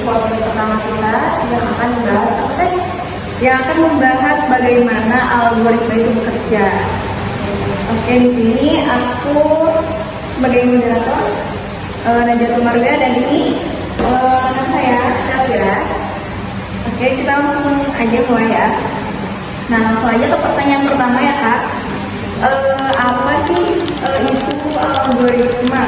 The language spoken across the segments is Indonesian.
podcast pertama kita yang akan membahas Yang akan membahas bagaimana algoritma itu bekerja. Oke, di sini aku sebagai moderator Najwa Marga, dan ini rekan saya Syafira. Oke, kita langsung aja mulai ya. Nah, langsung aja ke pertanyaan pertama ya Kak. Apa sih itu algoritma?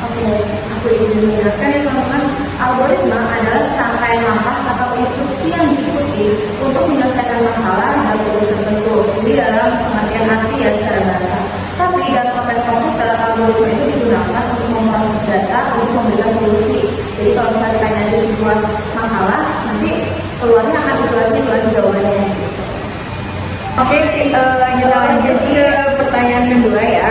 Oke, aku izin menjelaskan ya teman-teman. Algoritma adalah serangkaian langkah atau instruksi yang diikuti untuk menyelesaikan masalah dalam urusan tertentu. Ini dalam pengertian arti ya secara bahasa. Tapi dalam konteks komputer, algoritma itu digunakan untuk memproses data untuk memberikan solusi. Jadi kalau misalnya ditanya ada sebuah masalah, nanti keluarnya akan itu lagi jawabannya. Oke, kita lanjut ke pertanyaan kedua ya.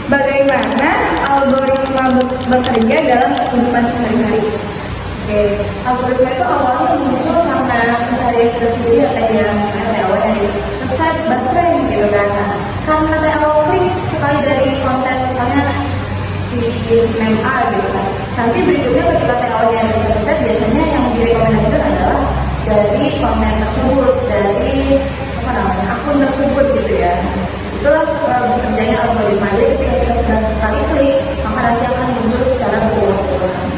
Bagaimana algoritma bekerja dalam kehidupan sehari-hari? Oke, algoritma itu awalnya muncul karena pencarian kita sendiri atau yang misalnya awal dari resep basreng gitu kan. Karena awal klik sekali dari konten misalnya si username A gitu kan. Nanti berikutnya ketika awalnya resep biasanya yang direkomendasikan adalah dari konten tersebut, dari akun tersebut gitu ya. Itulah bekerjanya algoritma. Jadi ketika kita sudah sekali klik, maka nanti akan muncul secara berulang-ulang.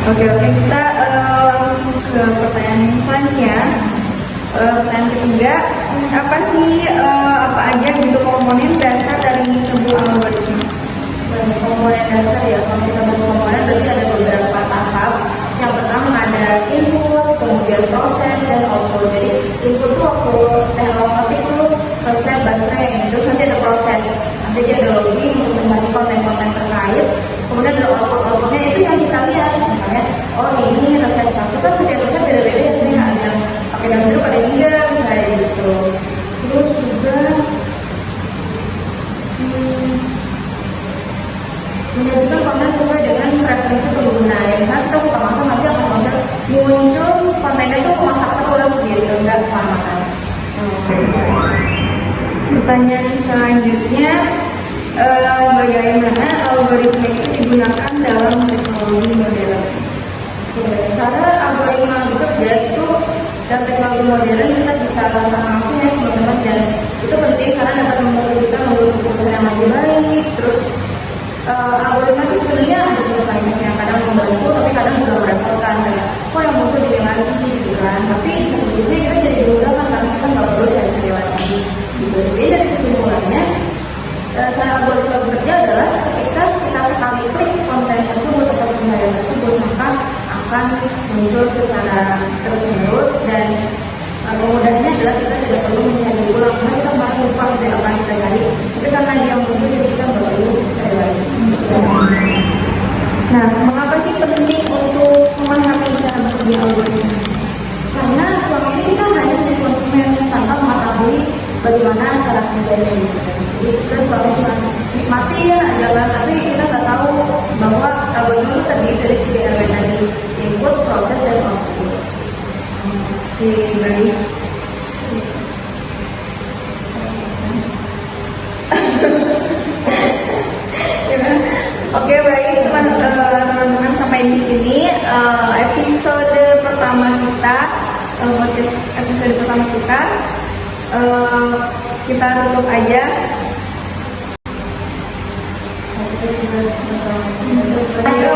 Oke, kita langsung ke pertanyaan selanjutnya. Pertanyaan ketiga, apa aja gitu komponen dasar dari sebuah algoritma? Komponen dasar ya, kalau kita bahas komponen berarti ada beberapa tahap. Yang pertama ada input, kemudian proses, dan output. Jadi input itu waktu teknologi itu resep basreng, terus nanti ada proses, nanti dia ada login untuk mencari konten-konten terkait, kemudian ada outputnya itu yang kita lihat, misalnya oh ini resep satu kan setiap resep beda-beda ya, ada yang pakai dalam jeruk ada enggak kayak gitu. Terus juga menyebutkan konten sesuai dengan preferensi pengguna. Ya, misalnya kita suka masak, nanti akan muncul kontennya itu masak terus gitu, enggak makan. Pertanyaan selanjutnya, bagaimana algoritma itu digunakan dalam teknologi modern? Cara algoritma bekerja itu dalam teknologi modern kita bisa rasakan langsung ya teman-teman, dan itu penting karena dapat membantu kita membuat keputusan yang lebih baik. Terus algoritma itu sebenarnya ada plus minusnya, kadang membantu tapi kadang juga merepotkan, kayak yang muncul di lagi gitu kan. Tapi di satu sisi kita jadi dimudahkan karena kita nggak perlu cari-cari lagi gitu. Jadi dari kesimpulannya, cara algoritma bekerja adalah ketika kita sekali klik konten tersebut atau pencarian tersebut, maka akan muncul secara terus-menerus, dan kemudahnya adalah kita tidak perlu mencari ulang karena kita malah lupa dari apa yang kita cari, tapi karena dia muncul jadi kita nggak perlu cari lagi. Nah, mengapa sih penting untuk memahami cara bekerja algoritma? Karena selama ini kita hanya menjadi konsumen tanpa mengetahui bagaimana cara kerjanya gitu. Jadi kita selalu cuma nikmatin aja kan, tapi kita nggak tahu bahwa algoritma itu terdiri dari 3 elemen tadi: input, proses, dan output. Oke, baik. Oke, baik teman-teman, sampai di sini episode pertama kita, episode pertama kita. Kita tutup aja. Ayo,